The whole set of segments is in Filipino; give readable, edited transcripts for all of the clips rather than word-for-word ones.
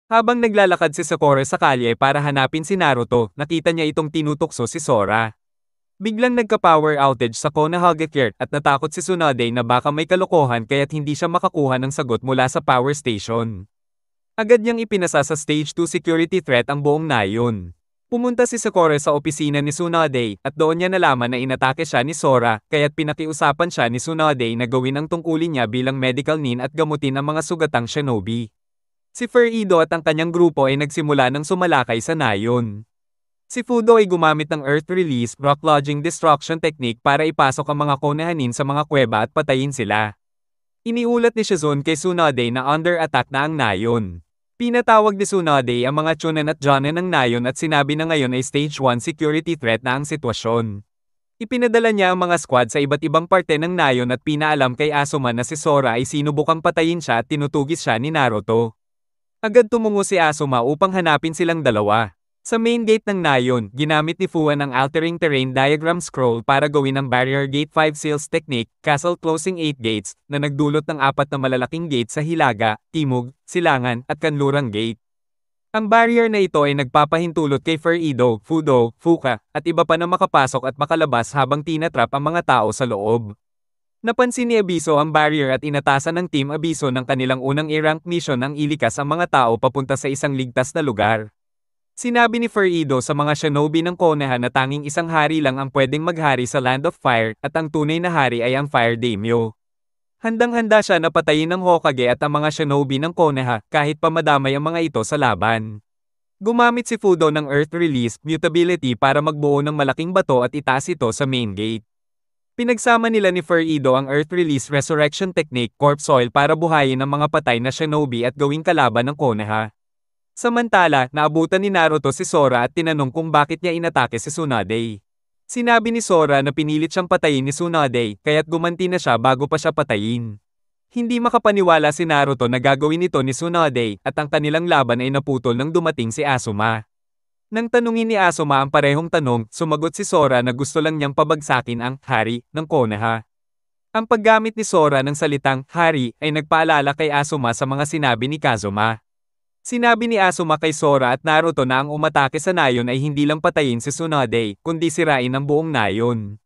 Habang naglalakad si Sakura sa kalye para hanapin si Naruto, nakita niya itong tinutukso si Sora. Biglang nagka-power outage sa Konoha Gear at natakot si Tsunade na baka may kalokohan kaya't hindi siya makakuha ng sagot mula sa power station. Agad niyang ipinasa sa Stage 2 security threat ang buong nayon. Pumunta si Sakura sa opisina ni Tsunade at doon niya nalaman na inatake siya ni Sora kaya't pinakiusapan siya ni Tsunade na gawin ang tungkulin niya bilang medical nin at gamutin ang mga sugatang shinobi. Si Furido at ang kanyang grupo ay nagsimula ng sumalakay sa nayon. Si Fudo ay gumamit ng Earth Release Rock Lodging Destruction Technique para ipasok ang mga Konohanin sa mga kuweba at patayin sila. Iniulat ni Shizune kay Tsunade na under attack na ang nayon. Pinatawag ni Tsunade ang mga Chunin at Jonin ng nayon at sinabi na ngayon ay Stage 1 security threat na ang sitwasyon. Ipinadala niya ang mga squad sa iba't ibang parte ng nayon at pinaalam kay Asuma na si Sora ay sinubukang patayin siya at tinutugis siya ni Naruto. Agad tumungo si Asuma upang hanapin silang dalawa. Sa main gate ng nayon, ginamit ni Fuan ang Altering Terrain Diagram Scroll para gawin ang Barrier Gate 5 Seals Technique, Castle Closing 8 Gates, na nagdulot ng 4 na malalaking gate sa Hilaga, Timog, Silangan, at Kanlurang Gate. Ang barrier na ito ay nagpapahintulot kay Furido, Fudo, Fuka, at iba pa na makapasok at makalabas habang tinatrap ang mga tao sa loob. Napansin ni Abiso ang barrier at inatasan ng Team Abiso ng kanilang unang i-rank mission ang ilikas ang mga tao papunta sa isang ligtas na lugar. Sinabi ni Furido sa mga shinobi ng Konoha na tanging isang hari lang ang pwedeng maghari sa Land of Fire at ang tunay na hari ay ang Fire Daimyo. Handang-handa siya na patayin ng Hokage at ang mga shinobi ng Konoha kahit pa madamay ang mga ito sa laban. Gumamit si Fudo ng Earth Release Mutability para magbuo ng malaking bato at itaas ito sa main gate. Pinagsama nila ni Furido ang Earth Release Resurrection Technique Corpse Oil para buhayin ang mga patay na shinobi at gawing kalaban ng Konoha. Samantala, naabutan ni Naruto si Sora at tinanong kung bakit niya inatake si Tsunade. Sinabi ni Sora na pinilit siyang patayin ni Tsunade kaya't gumanti na siya bago pa siya patayin. Hindi makapaniwala si Naruto na gagawin ito ni Tsunade at ang kanilang laban ay naputol nang dumating si Asuma. Nang tanungin ni Asuma ang parehong tanong, sumagot si Sora na gusto lang niyang pabagsakin ang hari ng Konoha. Ang paggamit ni Sora ng salitang hari ay nagpaalala kay Asuma sa mga sinabi ni Kazuma. Sinabi ni Asuma kay Sora at Naruto na ang umatake sa nayon ay hindi lang patayin si Tsunade, kundi sirain ang buong nayon.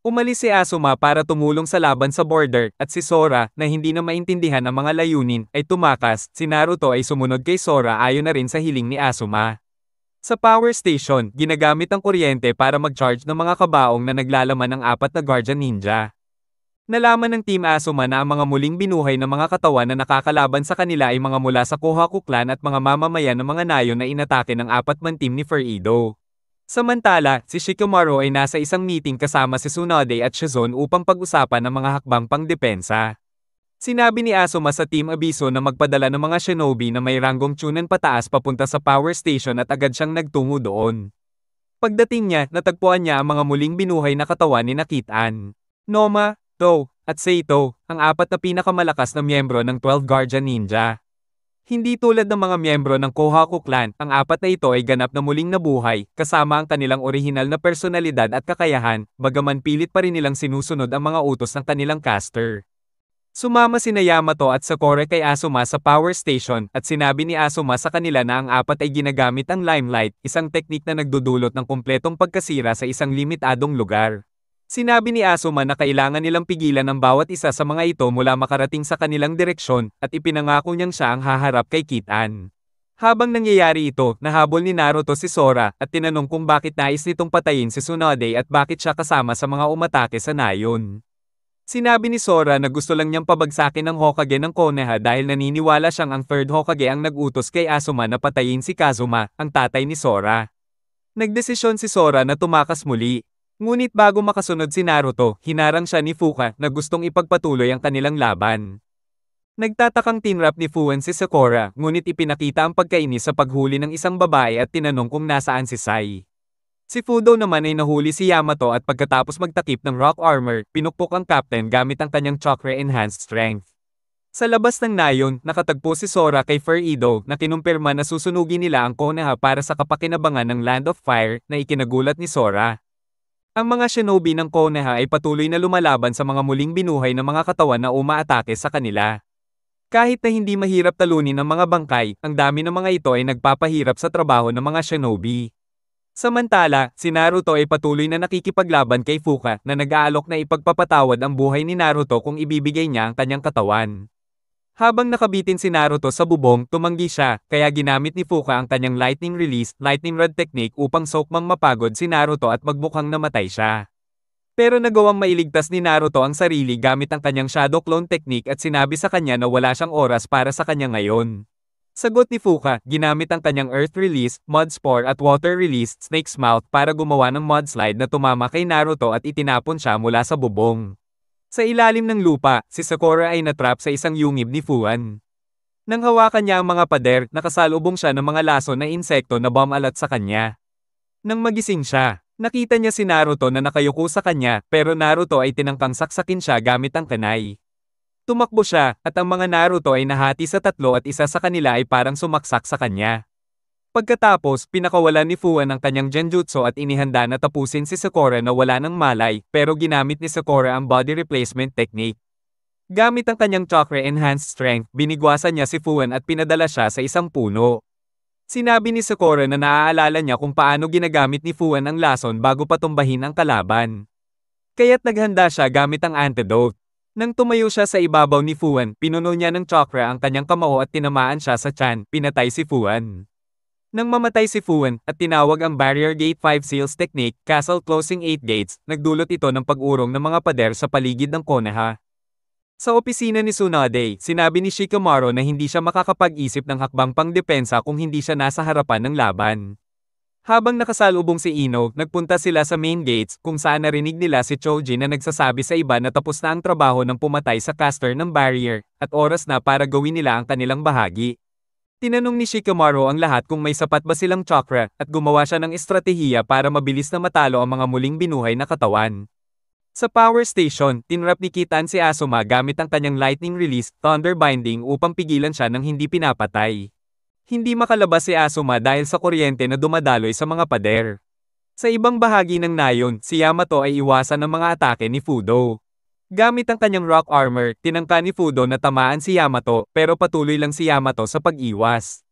Umalis si Asuma para tumulong sa laban sa border at si Sora, na hindi na maintindihan ang mga layunin, ay tumakas. Si Naruto ay sumunod kay Sora ayon na rin sa hiling ni Asuma. Sa power station, ginagamit ang kuryente para mag-charge ng mga kabaong na naglalaman ng 4 na Guardian Ninja. Nalaman ng Team Asuma na ang mga muling binuhay na mga katawan na nakakalaban sa kanila ay mga mula sa Kohaku Clan at mga mamamayan ng mga nayon na inatake ng 4 man team ni Furido. Samantala, si Shikamaru ay nasa isang meeting kasama si Tsunade at Shizune upang pag-usapan ang mga hakbang pangdepensa. Sinabi ni Asuma sa Team Abiso na magpadala ng mga shinobi na may ranggong Chunin pataas papunta sa power station at agad siyang nagtungo doon. Pagdating niya, natagpuan niya ang mga muling binuhay na katawan ni Nakitan, Noma, To, at Seito, ang 4 na pinakamalakas na miyembro ng 12 Guardian Ninja. Hindi tulad ng mga miyembro ng Kohaku Clan, ang 4 na ito ay ganap na muling nabuhay, kasama ang kanilang orihinal na personalidad at kakayahan, bagaman pilit pa rin nilang sinusunod ang mga utos ng kanilang caster. Sumama sina Yamato at Sakura kay Asuma sa power station at sinabi ni Asuma sa kanila na ang 4 ay ginagamit ang limelight, isang teknik na nagdudulot ng kumpletong pagkasira sa isang limitadong lugar. Sinabi ni Asuma na kailangan nilang pigilan ang bawat isa sa mga ito mula makarating sa kanilang direksyon at ipinangako niyang siya ang haharap kay Kitan. Habang nangyayari ito, nahabol ni Naruto si Sora at tinanong kung bakit nais nitong patayin si Tsunade at bakit siya kasama sa mga umatake sa nayon. Sinabi ni Sora na gusto lang niyang pabagsakin ng Hokage ng Konoha dahil naniniwala siyang ang 3rd Hokage ang nag-utos kay Asuma na patayin si Kazuma, ang tatay ni Sora. Nagdesisyon si Sora na tumakas muli. Ngunit bago makasunod si Naruto, hinarang siya ni Fuka na gustong ipagpatuloy ang kanilang laban. Nagtatakang tinrap ni Fuan si Sakura, ngunit ipinakita ang pagkainis sa paghuli ng isang babae at tinanong kung nasaan si Sai. Si Fudo naman ay nahuli si Yamato at pagkatapos magtakip ng rock armor, pinukpok ang captain gamit ang kanyang chakra-enhanced strength. Sa labas ng nayon, nakatagpo si Sora kay Furido na kinumpirma na susunugin nila ang Konoha para sa kapakinabangan ng Land of Fire na ikinagulat ni Sora. Ang mga shinobi ng Konoha ay patuloy na lumalaban sa mga muling binuhay na mga katawan na umaatake sa kanila. Kahit na hindi mahirap talunin ng mga bangkay, ang dami ng mga ito ay nagpapahirap sa trabaho ng mga shinobi. Samantala, si Naruto ay patuloy na nakikipaglaban kay Fuka na nag-aalok na ipagpapatawad ang buhay ni Naruto kung ibibigay niya ang kanyang katawan. Habang nakabitin si Naruto sa bubong, tumanggi siya, kaya ginamit ni Fuka ang kanyang lightning release, lightning rod technique upang sokmang mapagod si Naruto at magmukhang namatay siya. Pero nagawang mailigtas ni Naruto ang sarili gamit ang kanyang shadow clone technique at sinabi sa kanya na wala siyang oras para sa kanya ngayon. Sagot ni Fuka, ginamit ang kanyang earth release, mud spore at water release, snake's mouth para gumawa ng mudslide na tumama kay Naruto at itinapon siya mula sa bubong. Sa ilalim ng lupa, si Sakura ay natrap sa isang yungib ni Fuan. Nang hawakan niya ang mga pader, nakasalubong siya ng mga laso na insekto na bumalat sa kanya. Nang magising siya, nakita niya si Naruto na nakayuko sa kanya, pero Naruto ay tinangkang saksakin siya gamit ang kanay. Tumakbo siya, at ang mga Naruto ay nahati sa tatlo at isa sa kanila ay parang sumaksak sa kanya. Pagkatapos, pinakawalan ni Fuan ang kanyang genjutsu at inihanda na tapusin si Sakura na wala ng malay, pero ginamit ni Sakura ang body replacement technique. Gamit ang kanyang chakra-enhanced strength, binigwasan niya si Fuan at pinadala siya sa isang puno. Sinabi ni Sakura na naaalala niya kung paano ginagamit ni Fuan ang lason bago patumbahin ang kalaban. Kaya't naghanda siya gamit ang antidote. Nang tumayo siya sa ibabaw ni Fuan, pinuno niya ng chakra ang kanyang kamao at tinamaan siya sa tiyan, pinatay si Fuan. Nang mamatay si Fuan at tinawag ang Barrier Gate 5 Seals Technique, Castle Closing 8 Gates, nagdulot ito ng pag-urong ng mga pader sa paligid ng Konoha. Sa opisina ni Tsunade, sinabi ni Shikamaru na hindi siya makakapag-isip ng hakbang pangdepensa kung hindi siya nasa harapan ng laban. Habang nakasalubong si Ino, nagpunta sila sa main gates kung saan narinig nila si Choji na nagsasabi sa iba na tapos na ang trabaho ng pumatay sa caster ng barrier, at oras na para gawin nila ang kanilang bahagi. Tinanong ni Shikamaru ang lahat kung may sapat ba silang chakra, at gumawa siya ng estratehiya para mabilis na matalo ang mga muling binuhay na katawan. Sa power station, tinrap ni Kitan si Asuma gamit ang kanyang lightning release, thunder binding upang pigilan siya ng hindi pinapatay. Hindi makalabas si Asuma dahil sa kuryente na dumadaloy sa mga pader. Sa ibang bahagi ng nayon, si Yamato ay iwasan ng mga atake ni Fudo. Gamit ang kanyang rock armor, tinangka ni Fudo na tamaan si Yamato, pero patuloy lang si Yamato sa pag-iwas.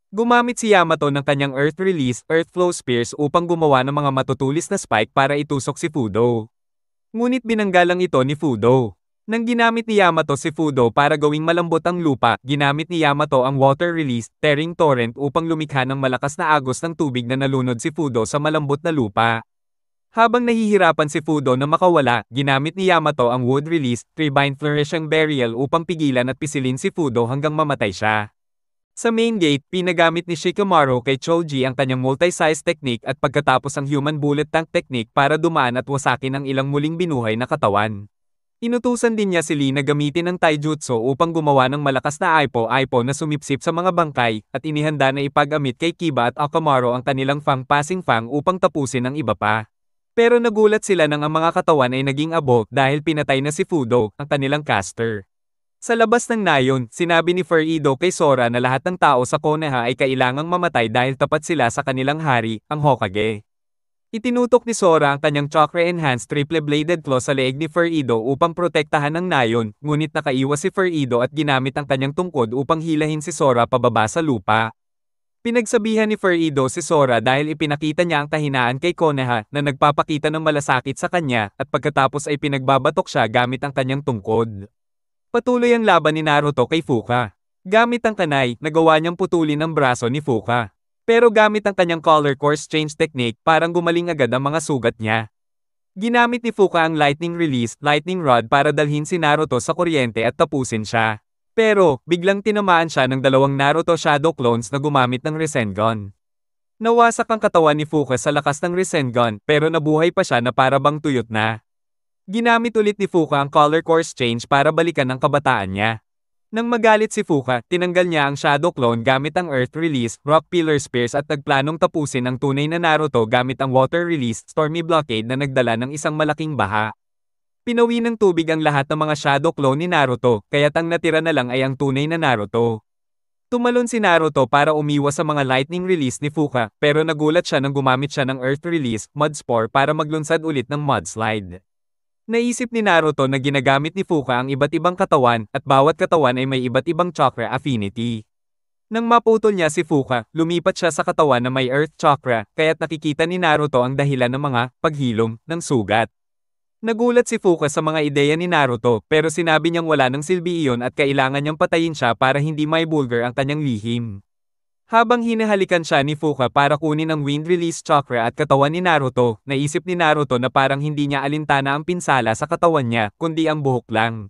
Gumamit si Yamato ng kanyang earth release, earth flow spears upang gumawa ng mga matutulis na spike para itusok si Fudo. Ngunit binanggalang ito ni Fudo. Nang ginamit ni Yamato si Fudo para gawing malambot ang lupa, ginamit ni Yamato ang water release, tearing torrent upang lumikha ng malakas na agos ng tubig na nalunod si Fudo sa malambot na lupa. Habang nahihirapan si Fudo na makawala, ginamit ni Yamato ang wood release, Tribine Flourishing Burial upang pigilan at pisilin si Fudo hanggang mamatay siya. Sa main gate, pinagamit ni Shikamaru kay Choji ang kanyang multi-size technique at pagkatapos ang human bullet tank technique para dumaan at wasakin ang ilang muling binuhay na katawan. Inutusan din niya si Lee na gamitin ang taijutsu upang gumawa ng malakas na aipo-aipo na sumipsip sa mga bangkay, at inihanda na ipag-amit kay Kiba at Akamaru ang kanilang fang-passing fang upang tapusin ang iba pa. Pero nagulat sila nang ang mga katawan ay naging abo dahil pinatay na si Fudo, ang kanilang caster. Sa labas ng nayon, sinabi ni Furido kay Sora na lahat ng tao sa Konoha ay kailangang mamatay dahil tapat sila sa kanilang hari, ang Hokage. Itinutok ni Sora ang kanyang chakra-enhanced triple-bladed claw sa leeg ni Furido upang protektahan ang nayon, ngunit nakaiwas si Furido at ginamit ang kanyang tungkod upang hilahin si Sora pababa sa lupa. Pinagsabihan ni Furido si Sora dahil ipinakita niya ang kahinaan kay Konoha na nagpapakita ng malasakit sa kanya, at pagkatapos ay pinagbabatok siya gamit ang kanyang tungkod. Patuloy ang laban ni Naruto kay Fuka. Gamit ang kanay, nagawa niyang putulin ang braso ni Fuka. Pero gamit ang kanyang color course change technique, parang gumaling agad ang mga sugat niya. Ginamit ni Fuka ang lightning release, lightning rod para dalhin si Naruto sa kuryente at tapusin siya. Pero, biglang tinamaan siya ng dalawang Naruto Shadow clones na gumamit ng Rasengan. Nawasak ang katawan ni Fuka sa lakas ng Rasengan, pero nabuhay pa siya na para bang tuyot na. Ginamit ulit ni Fuka ang color course change para balikan ang kabataan niya. Nang magalit si Fuka, tinanggal niya ang Shadow Clone gamit ang Earth Release, Rock Pillar Spears at nagplanong tapusin ang tunay na Naruto gamit ang Water Release, Stormy Blockade na nagdala ng isang malaking baha. Pinawi ng tubig ang lahat ng mga Shadow Clone ni Naruto, kaya't ang natira na lang ay ang tunay na Naruto. Tumalon si Naruto para umiwas sa mga lightning release ni Fuka, pero nagulat siya nang gumamit siya ng Earth Release, Mud Spore para maglunsad ulit ng Mudslide. Naisip ni Naruto na ginagamit ni Fuka ang iba't ibang katawan at bawat katawan ay may iba't ibang chakra affinity. Nang maputol niya si Fuka, lumipat siya sa katawan na may Earth Chakra, kaya't nakikita ni Naruto ang dahilan ng mga paghilom ng sugat. Nagulat si Fuka sa mga ideya ni Naruto pero sinabi niyang wala nang silbi iyon at kailangan niyang patayin siya para hindi maibulgar ang kanyang lihim. Habang hinahalikan siya ni Fuka para kunin ang Wind Release Chakra at katawan ni Naruto, naisip ni Naruto na parang hindi niya alintana ang pinsala sa katawan niya, kundi ang buhok lang.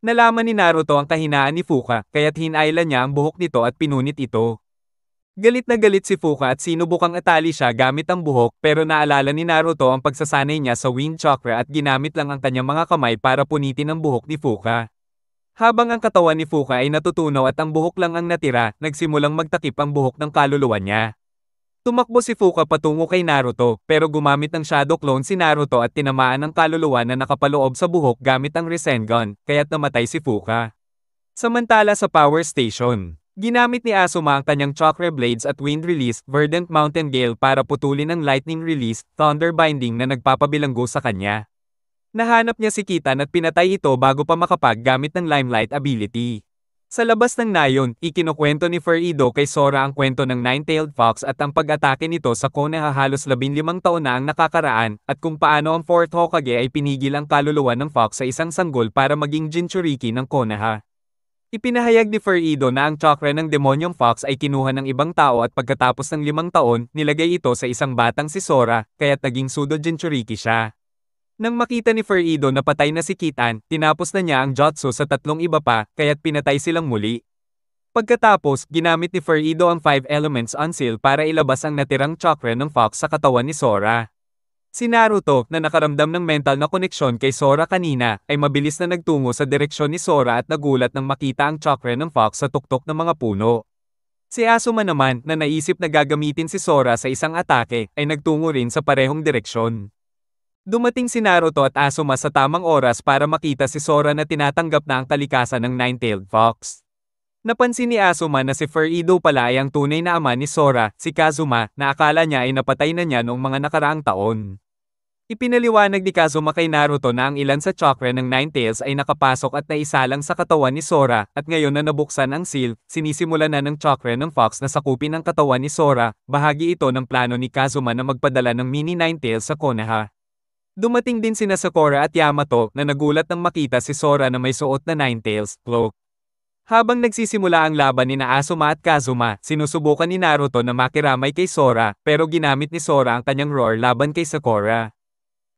Nalaman ni Naruto ang kahinaan ni Fuka, kaya't hinailan niya ang buhok nito at pinunit ito. Galit na galit si Fuka at sinubukang atali siya gamit ang buhok pero naalala ni Naruto ang pagsasanay niya sa Wind Chakra at ginamit lang ang kanyang mga kamay para punitin ang buhok ni Fuka. Habang ang katawan ni Fuka ay natutunaw at ang buhok lang ang natira, nagsimulang magtakip ang buhok ng kaluluwa niya. Tumakbo si Fuka patungo kay Naruto, pero gumamit ng Shadow Clone si Naruto at tinamaan ang kaluluwa na nakapaloob sa buhok gamit ang Rasengan, kaya't namatay si Fuka. Samantala sa Power Station, ginamit ni Asuma ang kanyang Chakra Blades at Wind Release, Verdant Mountain Gale para putulin ang Lightning Release, Thunder Binding na nagpapabilanggo sa kanya. Nahanap niya si Kitan at pinatay ito bago pa makapag-gamit ng Limelight ability. Sa labas ng nayon, ikinukwento ni Furido kay Sora ang kwento ng Nine-Tailed Fox at ang pag-atake nito sa Konoha halos 15 taon na ang nakakaraan, at kung paano ang 4th Hokage ay pinigil ang kaluluwa ng Fox sa isang sanggol para maging Jinchuriki ng Konoha. Ipinahayag ni Furido na ang chakra ng demonyong Fox ay kinuha ng ibang tao at pagkatapos ng 5 taon, nilagay ito sa isang batang si Sora, kaya't naging Pseudo Jinchuriki siya. Nang makita ni Furido na patay na si Kitan, tinapos na niya ang jutsu sa 3 iba pa, kaya't pinatay silang muli. Pagkatapos, ginamit ni Furido ang 5 Elements on Seal para ilabas ang natirang chakra ng Fox sa katawan ni Sora. Si Naruto, na nakaramdam ng mental na koneksyon kay Sora kanina, ay mabilis na nagtungo sa direksyon ni Sora at nagulat nang makita ang chakra ng Fox sa tuktok ng mga puno. Si Asuma naman, na naisip na gagamitin si Sora sa isang atake, ay nagtungo rin sa parehong direksyon. Dumating si Naruto at Asuma sa tamang oras para makita si Sora na tinatanggap na ang kalikasan ng Nine-Tailed Fox. Napansin ni Asuma na si Furido pala ay ang tunay na ama ni Sora, si Kazuma, na akala niya ay napatay na niya noong mga nakaraang taon. Ipinaliwanag ni Kazuma kay Naruto na ang ilan sa chakra ng Nine-Tails ay nakapasok at naisalang sa katawan ni Sora, at ngayon na nabuksan ang seal, sinisimulan na ng chakra ng Fox na sakupin ang katawan ni Sora, bahagi ito ng plano ni Kazuma na magpadala ng mini Nine-Tails sa Konoha. Dumating din sina Sakura at Yamato na nagulat nang makita si Sora na may suot na Nine-Tails cloak. Habang nagsisimula ang laban ni Asuma at Kazuma, sinusubukan ni Naruto na makiramay kay Sora, pero ginamit ni Sora ang kanyang roar laban kay Sakura.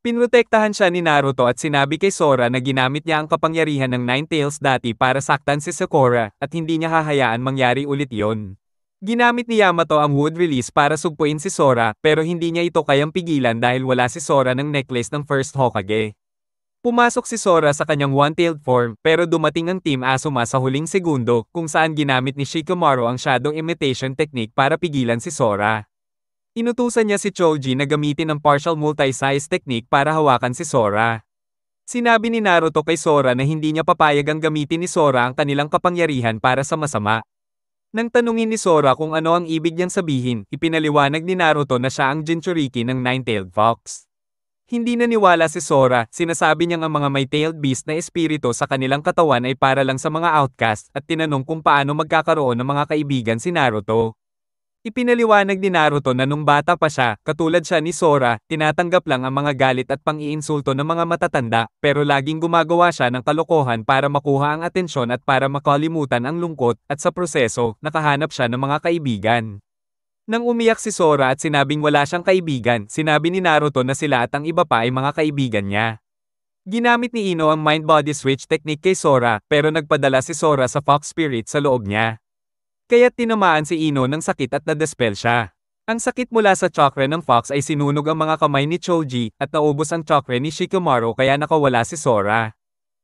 Pinrotektahan siya ni Naruto at sinabi kay Sora na ginamit niya ang kapangyarihan ng Nine-Tails dati para saktan si Sakura, at hindi niya hahayaan mangyari ulit yon. Ginamit ni Yamato ang Wood Release para sugpuin si Sora, pero hindi niya ito kayang pigilan dahil wala si Sora ng necklace ng First Hokage. Pumasok si Sora sa kanyang one-tailed form, pero dumating ang Team Asuma sa huling segundo, kung saan ginamit ni Shikamaru ang Shadow Imitation Technique para pigilan si Sora. Inutusan niya si Choji na gamitin ang Partial Multi-Size Technique para hawakan si Sora. Sinabi ni Naruto kay Sora na hindi niya papayag ang gamitin ni Sora ang kanilang kapangyarihan para sa masama. Nang tanungin ni Sora kung ano ang ibig niyang sabihin, ipinaliwanag ni Naruto na siya ang Jinchuriki ng Nine-Tailed Fox. Hindi naniwala si Sora, sinasabi niyang ang mga may tailed beast na espiritu sa kanilang katawan ay para lang sa mga outcast, at tinanong kung paano magkakaroon ng mga kaibigan si Naruto. Ipinaliwanag ni Naruto na nung bata pa siya, katulad siya ni Sora, tinatanggap lang ang mga galit at pang-iinsulto ng mga matatanda, pero laging gumagawa siya ng kalokohan para makuha ang atensyon at para makalimutan ang lungkot, at sa proseso, nakahanap siya ng mga kaibigan. Nang umiyak si Sora at sinabing wala siyang kaibigan, sinabi ni Naruto na sila at ang iba pa ay mga kaibigan niya. Ginamit ni Ino ang Mind-Body Switch technique kay Sora, pero nagpadala si Sora sa Fox Spirit sa loob niya. Kaya't tinamaan si Ino ng sakit at na-dispel siya. Ang sakit mula sa chakra ng Fox ay sinunog ang mga kamay ni Choji, at naubos ang chakra ni Shikamaru kaya nakawala si Sora.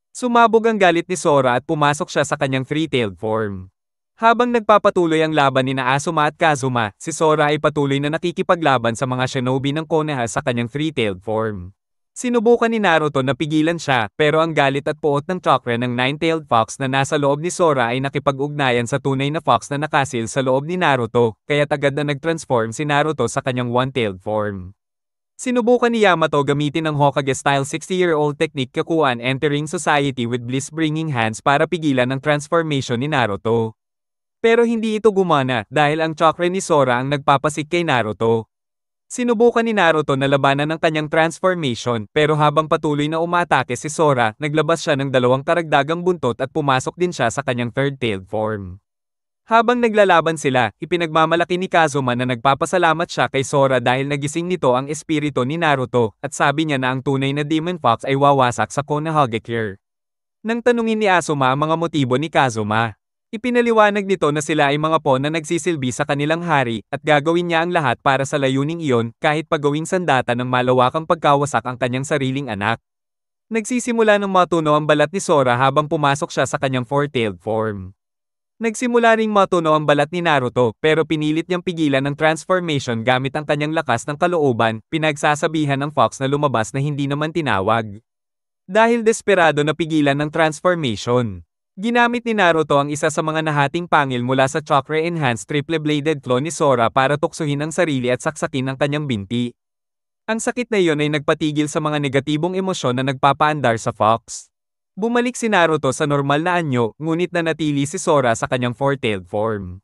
Sumabog ang galit ni Sora at pumasok siya sa kanyang three-tailed form. Habang nagpapatuloy ang laban ni Asuma at Kazuma, si Sora ay patuloy na nakikipaglaban sa mga shinobi ng Konoha sa kanyang three-tailed form. Sinubukan ni Naruto na pigilan siya, pero ang galit at puot ng chakra ng Nine-Tailed Fox na nasa loob ni Sora ay nakipag-ugnayan sa tunay na Fox na nakasil sa loob ni Naruto, kaya agad na nag-transform si Naruto sa kanyang one-tailed form. Sinubukan ni Yamato gamitin ang Hokage-style 60-year-old technique Kyokuan entering society with bliss-bringing hands para pigilan ang transformation ni Naruto. Pero hindi ito gumana dahil ang chakra ni Sora ang nagpapasik kay Naruto. Sinubukan ni Naruto na labanan ang kanyang transformation pero habang patuloy na umatake si Sora, naglabas siya ng dalawang karagdagang buntot at pumasok din siya sa kanyang third-tailed form. Habang naglalaban sila, ipinagmamalaki ni Kazuma na nagpapasalamat siya kay Sora dahil nagising nito ang espiritu ni Naruto at sabi niya na ang tunay na Demon Fox ay wawasak sa Konohage Cure. Nang tanungin ni Asuma ang mga motibo ni Kazuma, ipinaliwanag nito na sila ay mga pawn na nagsisilbi sa kanilang hari at gagawin niya ang lahat para sa layuning iyon kahit pagawing sandata ng malawakang pagkawasak ang kanyang sariling anak. Nagsisimula ng matuno ang balat ni Sora habang pumasok siya sa kanyang four-tailed form. Nagsimula ring matuno ang balat ni Naruto pero pinilit niyang pigilan ang transformation gamit ang kanyang lakas ng kalooban, pinagsasabihan ng Fox na lumabas na hindi naman tinawag. Dahil desperado na pigilan ng transformation, ginamit ni Naruto ang isa sa mga nahating pangil mula sa Chakra-enhanced triple-bladed claw ni Sora para tuksohin ang sarili at saksakin ang kanyang binti. Ang sakit na iyon ay nagpatigil sa mga negatibong emosyon na nagpapaandar sa Fox. Bumalik si Naruto sa normal na anyo, ngunit nanatili si Sora sa kanyang four-tailed form.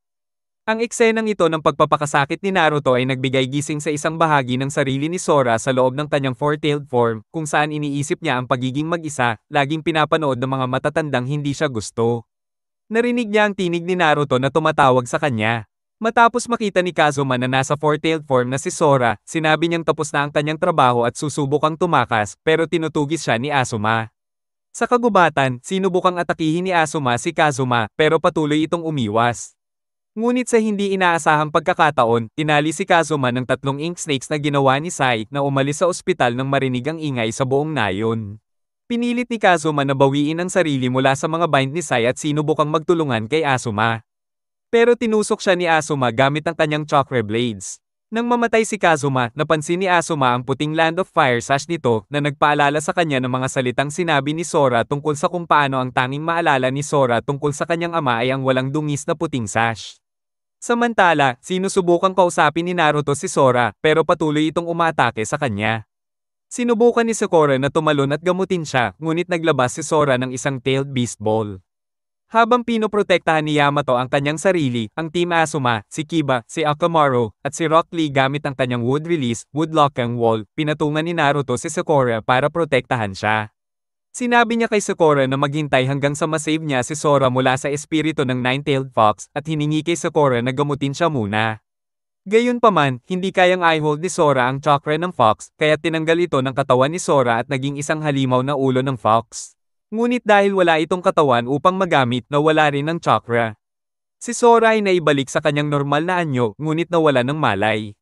Ang eksenang ito ng pagpapakasakit ni Naruto ay nagbigay gising sa isang bahagi ng sarili ni Sora sa loob ng kanyang four-tailed form, kung saan iniisip niya ang pagiging mag-isa, laging pinapanood ng mga matatandang hindi siya gusto. Narinig niya ang tinig ni Naruto na tumatawag sa kanya. Matapos makita ni Kazuma na nasa four-tailed form na si Sora, sinabi niyang tapos na ang kanyang trabaho at susubukang tumakas, pero tinutugis siya ni Asuma. Sa kagubatan, sinubukang atakihin ni Asuma si Kazuma pero patuloy itong umiwas. Ngunit sa hindi inaasahang pagkakataon, tinali si Kazuma ng 3 ink snakes na ginawa ni Sai na umalis sa ospital nang marinig ang ingay sa buong nayon. Pinilit ni Kazuma na bawiin ang sarili mula sa mga bind ni Sai at sinubukang magtulungan kay Asuma. Pero tinusok siya ni Asuma gamit ang kanyang chakra blades. Nang mamatay si Kazuma, napansin ni Asuma ang puting Land of Fire sash nito na nagpaalala sa kanya ng mga salitang sinabi ni Sora tungkol sa kung paano ang tanging maalala ni Sora tungkol sa kanyang ama ay ang walang dungis na puting sash. Samantala, sinusubukang kausapin ni Naruto si Sora pero patuloy itong umatake sa kanya. Sinubukan ni Sakura na tumalon at gamutin siya, ngunit naglabas si Sora ng isang tailed beast ball. Habang pinoprotektahan ni Yamato ang kanyang sarili, ang Team Asuma, si Kiba, si Akamaru, at si Rock Lee gamit ang kanyang wood release, wood locking wall, pinatungan ni Naruto si Sakura para protektahan siya. Sinabi niya kay Sakura na maghintay hanggang sa masave niya si Sora mula sa espiritu ng Nine-Tailed Fox at hiningi kay Sakura na gamutin siya muna. Gayunpaman, hindi kayang i-hold ni Sora ang chakra ng Fox, kaya tinanggal ito ng katawan ni Sora at naging isang halimaw na ulo ng Fox. Ngunit dahil wala itong katawan upang magamit, nawala rin ng chakra. Si Sora ay naibalik sa kanyang normal na anyo, ngunit nawala ng malay.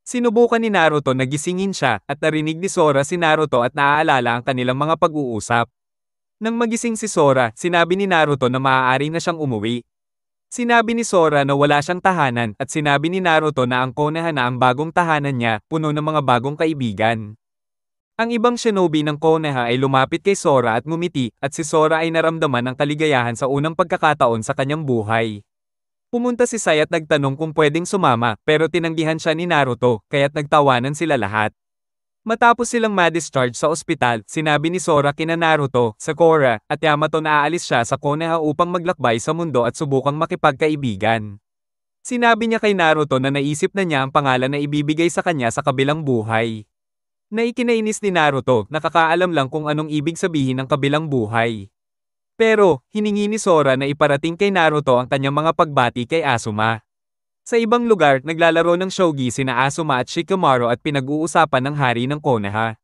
Sinubukan ni Naruto na gisingin siya, at narinig ni Sora si Naruto at naaalala ang kanilang mga pag-uusap. Nang magising si Sora, sinabi ni Naruto na maaari na siyang umuwi. Sinabi ni Sora na wala siyang tahanan, at sinabi ni Naruto na ang Konoha na ang bagong tahanan niya, puno ng mga bagong kaibigan. Ang ibang shinobi ng Konoha ay lumapit kay Sora at ngumiti, at si Sora ay naramdaman ng kaligayahan sa unang pagkakataon sa kanyang buhay. Pumunta si Sai at nagtanong kung pwedeng sumama, pero tinanggihan siya ni Naruto, kaya't nagtawanan sila lahat. Matapos silang ma-discharge sa ospital, sinabi ni Sora kina Naruto, Sakura, at Yamato na aalis siya sa Konoha upang maglakbay sa mundo at subukang makipagkaibigan. Sinabi niya kay Naruto na naisip na niya ang pangalan na ibibigay sa kanya sa kabilang buhay. Naikinainis ni Naruto, nakakaalam lang kung anong ibig sabihin ng kabilang buhay. Pero, hiningi ni Sora na iparating kay Naruto ang kanyang mga pagbati kay Asuma. Sa ibang lugar, naglalaro ng shogi sina Asuma at Shikamaru at pinag-uusapan ng hari ng Konoha.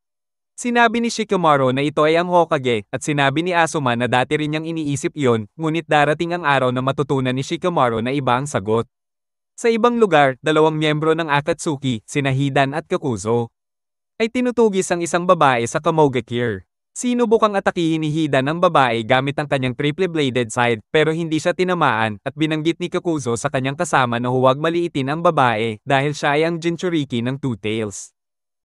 Sinabi ni Shikamaru na ito ay ang Hokage, at sinabi ni Asuma na dati rin niyang iniisip iyon, ngunit darating ang araw na matutunan ni Shikamaru na iba ang sagot. Sa ibang lugar, 2 miyembro ng Akatsuki, sina Hidan at Kakuzo, ay tinutugis ang isang babae sa Kamoga Cure. Sinubukang atakihin ni Hidan ang babae gamit ang kanyang triple-bladed side, pero hindi siya tinamaan, at binanggit ni Kakuzo sa kanyang kasama na huwag maliitin ang babae dahil siya ay ang Jinchuriki ng Two Tails.